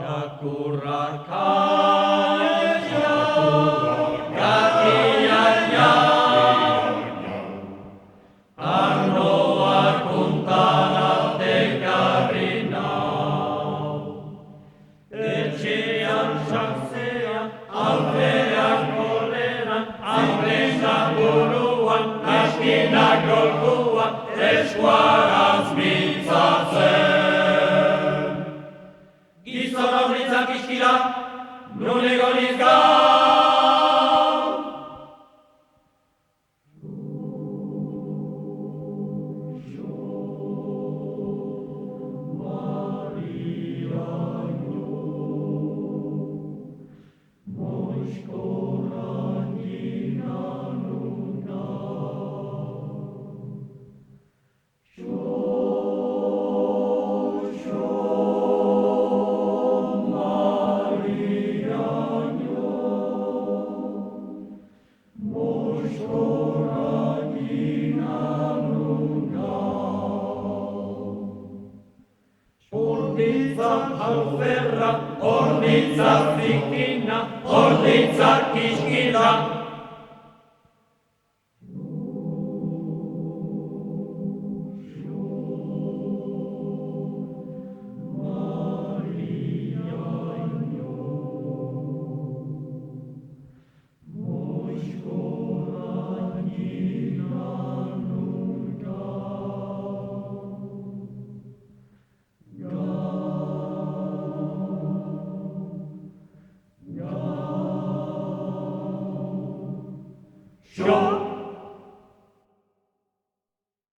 akurat kaya kakianya arnoa kuntana tekarinau etxean saksean aldeak koleran anglesak buruan askinak golkuan eskuaraz mintzatzen gizon aurritzak iskila non egoniz gaur Hornitzak alferra, hornitzak zikina, hornitzak iskila,